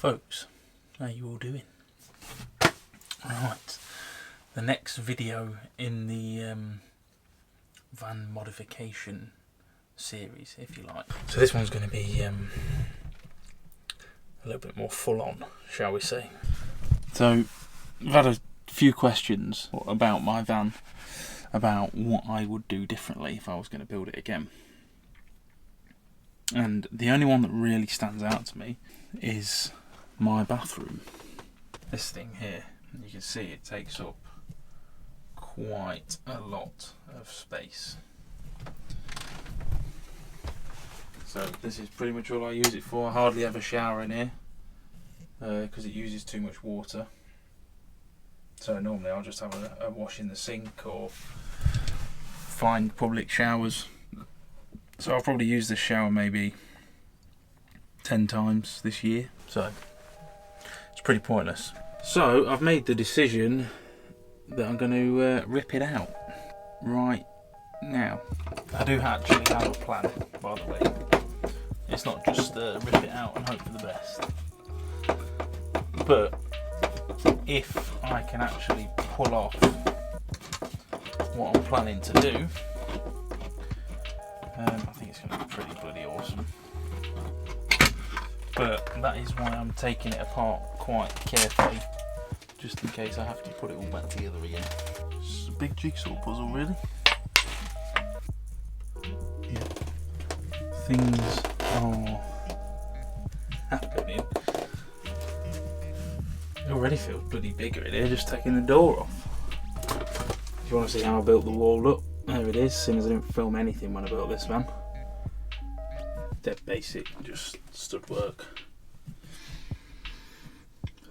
Folks, how you all doing? Right, the next video in the van modification series, if you like. So this one's going to be a little bit more full on, shall we say. So I've had a few questions about my van, about what I would do differently if I was going to build it again. And the only one that really stands out to me is my bathroom. This thing here, you can see it takes up quite a lot of space. So this is pretty much all I use it for. I hardly ever shower in here because it uses too much water. So normally I'll just have a wash in the sink or find public showers. So I'll probably use this shower maybe 10 times this year. So it's pretty pointless. So I've made the decision that I'm going to rip it out right now. I do actually have a plan, by the way. It's not just rip it out and hope for the best. But if I can actually pull off what I'm planning to do, I think it's going to be pretty bloody awesome. But that is why I'm taking it apart quite carefully, just in case I have to put it all back together again. It's a big jigsaw puzzle, really. Yeah. Things are happening. It already feels bloody bigger in here, just taking the door off. If you want to see how I built the wall up, there it is, since I didn't film anything when I built this van. Dead basic, just stud work.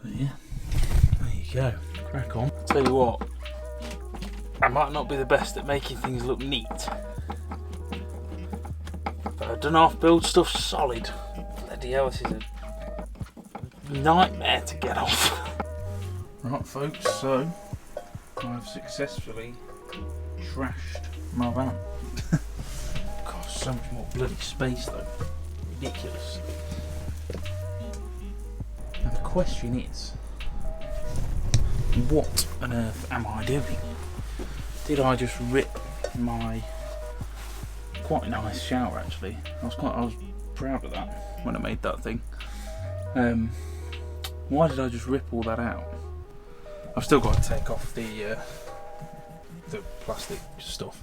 So yeah, there you go, crack on. Tell you what, I might not be the best at making things look neat, but I don't half build stuff solid. Bloody hell, this is a nightmare to get off. Right folks, so I've successfully trashed my van. Cost so much more bloody space though. Ridiculous. Now the question is, what on earth am I doing? Did I just rip my quite nice shower actually? I was proud of that when I made that thing. Why did I just rip all that out? I've still got to take off the plastic stuff,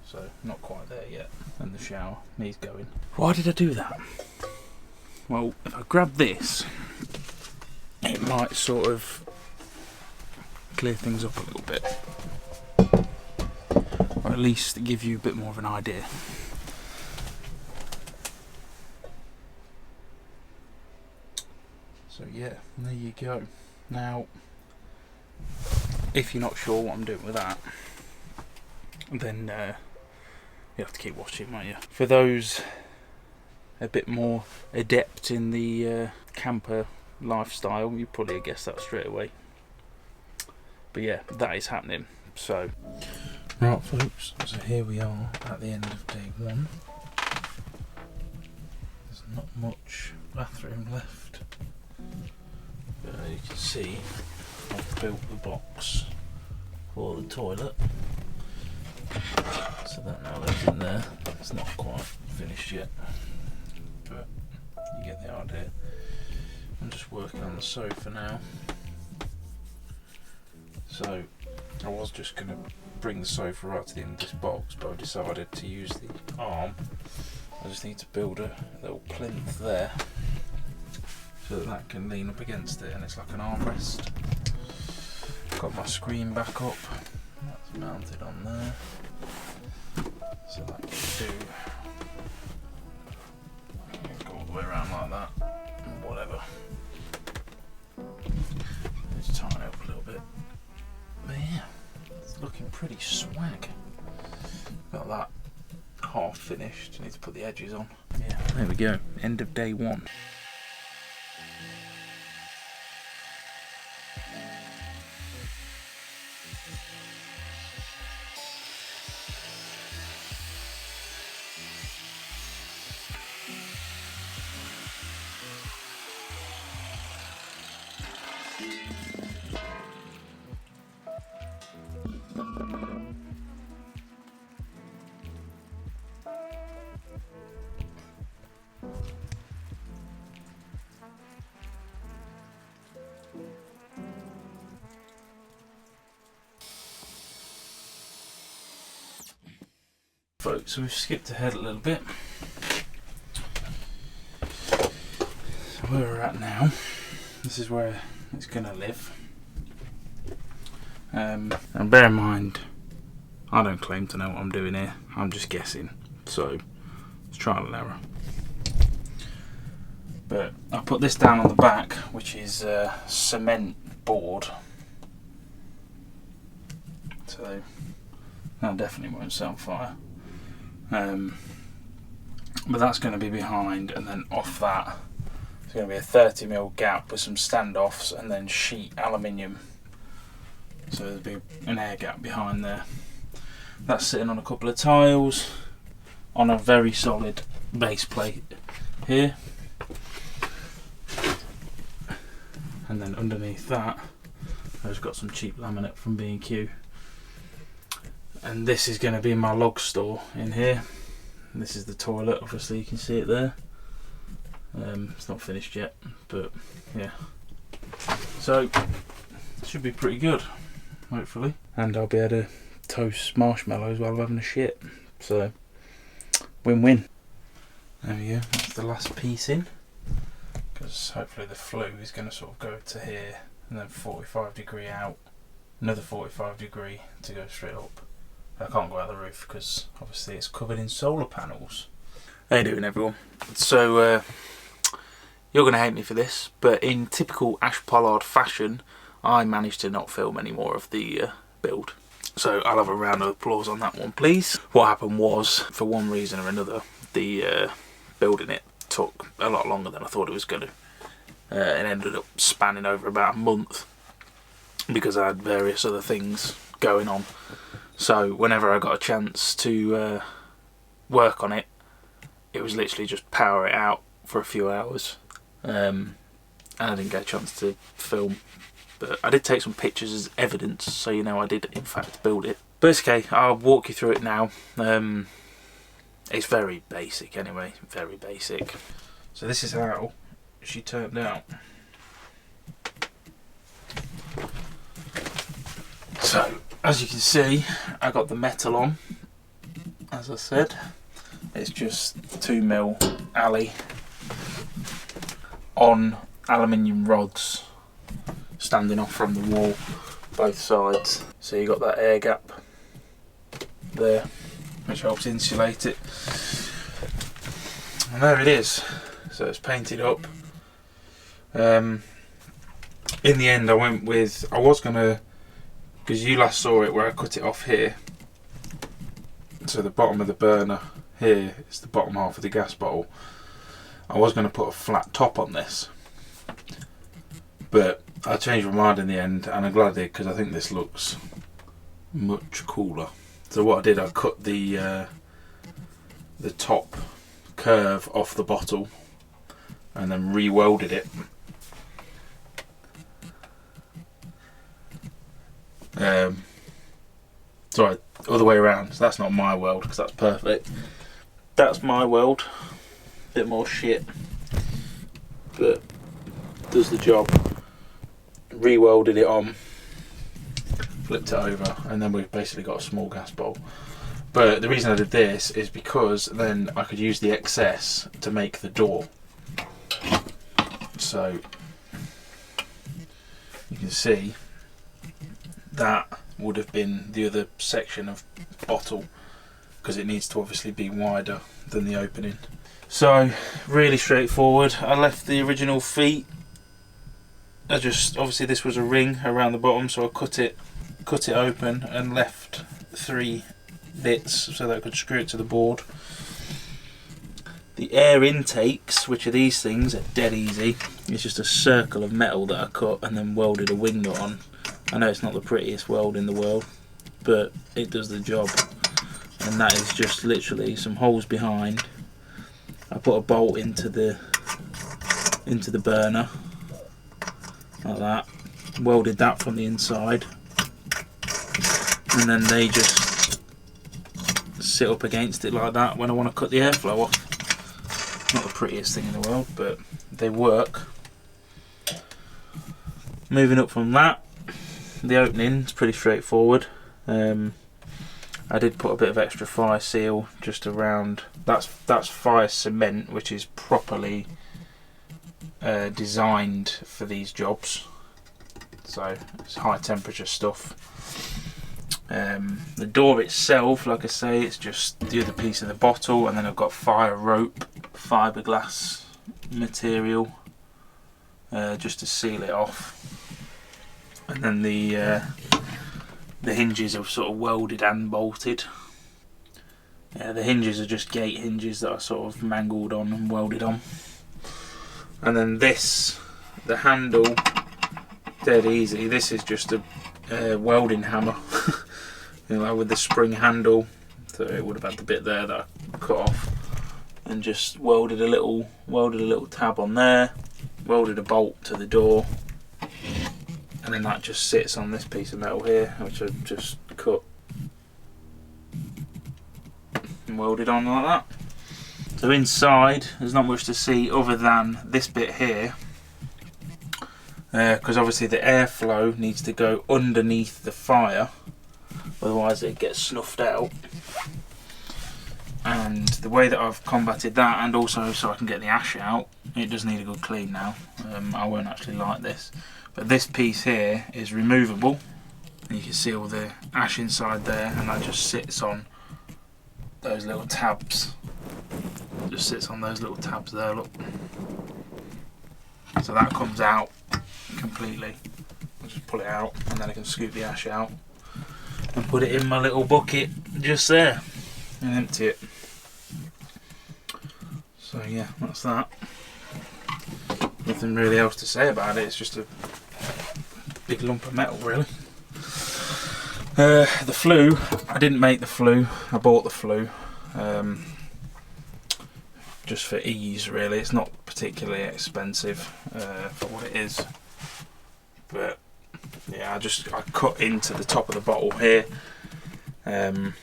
so not quite there yet, and the shower needs going. Why did I do that? Well, if I grab this, it might sort of clear things up a little bit, or at least give you a bit more of an idea. So yeah, there you go. Now, if you're not sure what I'm doing with that, then you have to keep watching, won't you? For those a bit more adept in the camper lifestyle, you probably guessed that straight away. But yeah, that is happening. So, right folks, so here we are at the end of day one. There's not much bathroom left. But you can see I've built the box for the toilet, so that now lives in there. It's not quite finished yet, but you get the idea. I'm just working on the sofa now. So I was just going to bring the sofa right to the end of this box, but I decided to use the arm. I just need to build a little plinth there, so that can lean up against it and it's like an armrest. Got my screen back up, that's mounted on there, so that can go all the way around like that, and whatever. Just tighten it up a little bit. But yeah, it's looking pretty swag. Got that half finished, need to put the edges on. Yeah, there we go, end of day one. Folks, so we've skipped ahead a little bit. So where we're at now, this is where it's going to live. And bear in mind, I don't claim to know what I'm doing here, I'm just guessing, so it's trial and error. But I put this down on the back, which is cement board, so that definitely won't set on fire. But that's going to be behind, and then off that there's going to be a 30mm gap with some standoffs and then sheet aluminium, so there'll be an air gap behind there. That's sitting on a couple of tiles on a very solid base plate here, and then underneath that I've just got some cheap laminate from B&Q. And this is going to be my log store in here. And this is the toilet, obviously you can see it there. It's not finished yet, but yeah. So it should be pretty good, hopefully. And I'll be able to toast marshmallows while I'm having a shit. So win-win. There we go, that's the last piece in. Because hopefully the flue is going to sort of go to here and then 45° out. Another 45° to go straight up. I can't go out the roof because obviously it's covered in solar panels. How you doing, everyone? So you're going to hate me for this, but in typical Ash Pollard fashion, I managed to not film any more of the build. So I'll have a round of applause on that one, please. What happened was, for one reason or another, the building it took a lot longer than I thought it was going to. It ended up spanning over about a month because I had various other things going on. So whenever I got a chance to work on it, it was literally just power it out for a few hours, and I didn't get a chance to film. But I did take some pictures as evidence, so you know I did in fact build it. But it's okay, I'll walk you through it now. It's very basic anyway, very basic. So this is how she turned out. So, as you can see, I got the metal on, as I said. It's just 2mm alley on aluminium rods standing off from the wall, both sides. So you got that air gap there, which helps insulate it. And there it is. So it's painted up. In the end I went with, I was going to, because you last saw it where I cut it off here, so the bottom of the burner here is the bottom half of the gas bottle. I was going to put a flat top on this, but I changed my mind in the end, and I'm glad I did because I think this looks much cooler. So what I did, I cut the top curve off the bottle and then re-welded it. Sorry, other way around. So that's not my weld because that's perfect. That's my weld. Bit more shit, but does the job. Re-welded it on, flipped it over, and then we've basically got a small gas bowl. But the reason I did this is because then I could use the excess to make the door. So you can see that would have been the other section of bottle, because it needs to obviously be wider than the opening. So really straightforward. I left the original feet. I just, obviously this was a ring around the bottom, so I cut it open and left 3 bits so that I could screw it to the board. The air intakes, which are these things, are dead easy. It's just a circle of metal that I cut and then welded a wing nut on. I know it's not the prettiest weld in the world, but it does the job. And that is just literally some holes behind. I put a bolt into the burner like that, welded that from the inside, and then they just sit up against it like that when I want to cut the airflow off. Not the prettiest thing in the world, but they work. Moving up from that, the opening is pretty straightforward. I did put a bit of extra fire seal just around. That's fire cement, which is properly designed for these jobs. So it's high temperature stuff. The door itself, like I say, it's just the other piece of the bottle, and then I've got fire rope, fiberglass material, just to seal it off. And then the hinges are sort of welded and bolted. The hinges are just gate hinges that I sort of mangled on and welded on. And then this, the handle, dead easy. This is just a welding hammer, you know, with the spring handle. So it would have had the bit there that I cut off, and just welded a little tab on there, welded a bolt to the door, and then that just sits on this piece of metal here, which I've just cut and welded on like that. So inside there's not much to see other than this bit here, because obviously the airflow needs to go underneath the fire, otherwise it gets snuffed out. And the way that I've combated that, and also so I can get the ash out, it does need a good clean now. I won't actually light this, but this piece here is removable, and you can see all the ash inside there, and that just sits on those little tabs. Just sits on those little tabs there, look. So that comes out completely. I'll just pull it out, and then I can scoop the ash out and put it in my little bucket just there and empty it. So yeah, that's that. Nothing really else to say about it. It's just a big lump of metal, really. The flue, I didn't make the flue, I bought the flue. Just for ease, really. It's not particularly expensive for what it is, but yeah, I cut into the top of the bottle here, and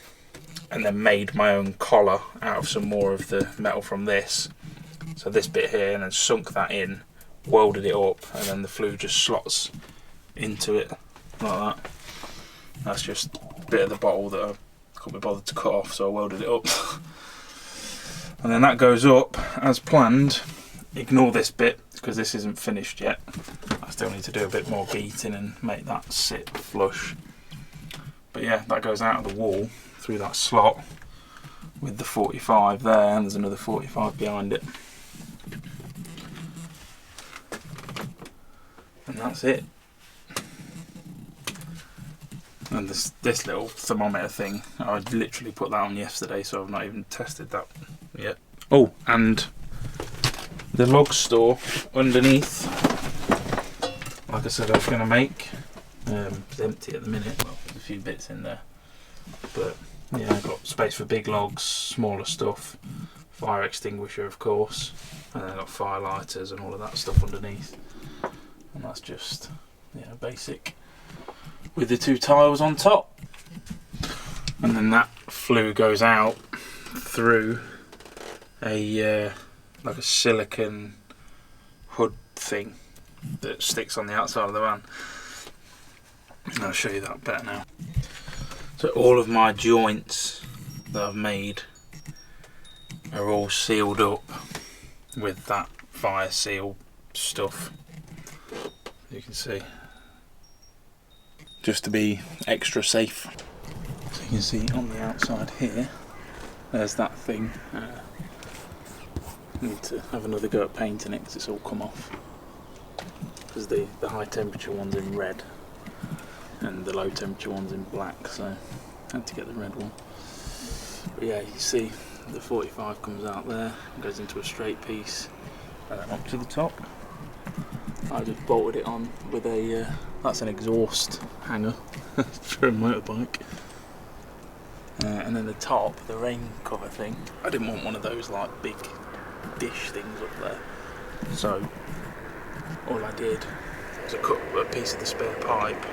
then made my own collar out of some more of the metal from this. So this bit here, and then sunk that in, welded it up, and then the flue just slots into it like that. That's just a bit of the bottle that I couldn't be bothered to cut off, so I welded it up. And then that goes up as planned. Ignore this bit because this isn't finished yet. I still need to do a bit more beating and make that sit flush. But yeah, that goes out of the wall through that slot with the 45 there, and there's another 45 behind it. And that's it. And this little thermometer thing, I literally put that on yesterday, so I've not even tested that yet. Oh, and the log store underneath, like I said I was going to make, it's empty at the minute. Well, there's a few bits in there, but yeah, I've got space for big logs, smaller stuff, fire extinguisher of course, and then I've got fire lighters and all of that stuff underneath. And that's just, yeah, basic, with the two tiles on top. And then that flue goes out through a like a silicone hood thing that sticks on the outside of the van. And I'll show you that better now. So all of my joints that I've made are all sealed up with that fire seal stuff, you can see, just to be extra safe. So you can see on the outside here, there's that thing. I need to have another go at painting it because it's all come off, because the high temperature one's in red and the low temperature one's in black, so I had to get the red one. But yeah, you can see the 45 comes out there, goes into a straight piece, and then up to the top. I just bolted it on with a, that's an exhaust hanger for a motorbike. And then the top, the rain cover thing, I didn't want one of those like big dish things up there. So all I did to cut a piece of the spare pipe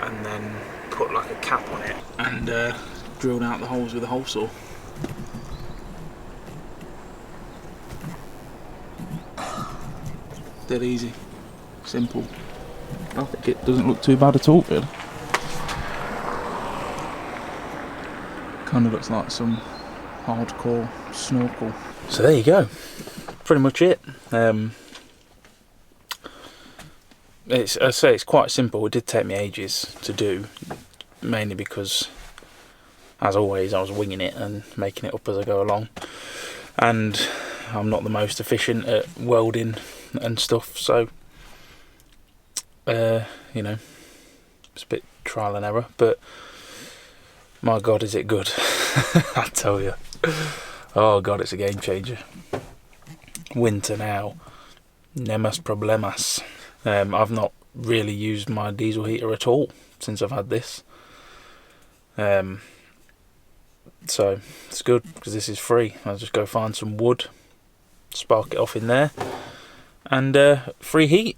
and then put like a cap on it and drilled out the holes with a hole saw. Dead easy, simple. I think it doesn't look too bad at all, really. Kind of looks like some hardcore snorkel. So there you go, pretty much it. I say it's quite simple. It did take me ages to do, mainly because, as always, I was winging it and making it up as I go along, and I'm not the most efficient at welding and stuff, so you know, it's a bit trial and error, but my god is it good. I tell you, oh god, it's a game changer. Winter now, nemas problemas. I've not really used my diesel heater at all since I've had this, so it's good because this is free. I'll just go find some wood, spark it off in there, and free heat.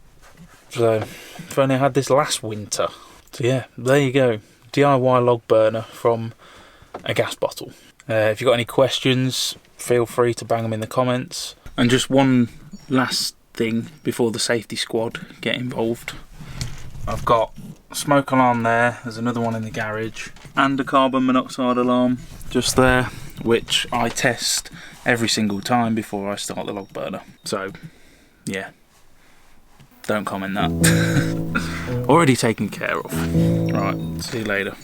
So if only I had this last winter. So yeah, there you go, DIY log burner from a gas bottle. If you've got any questions, feel free to bang them in the comments. And just one last thing before the safety squad get involved. I've got a smoke alarm there, there's another one in the garage, and a carbon monoxide alarm just there, which I test every single time before I start the log burner. So yeah, don't comment that. Already taken care of. Right, see you later.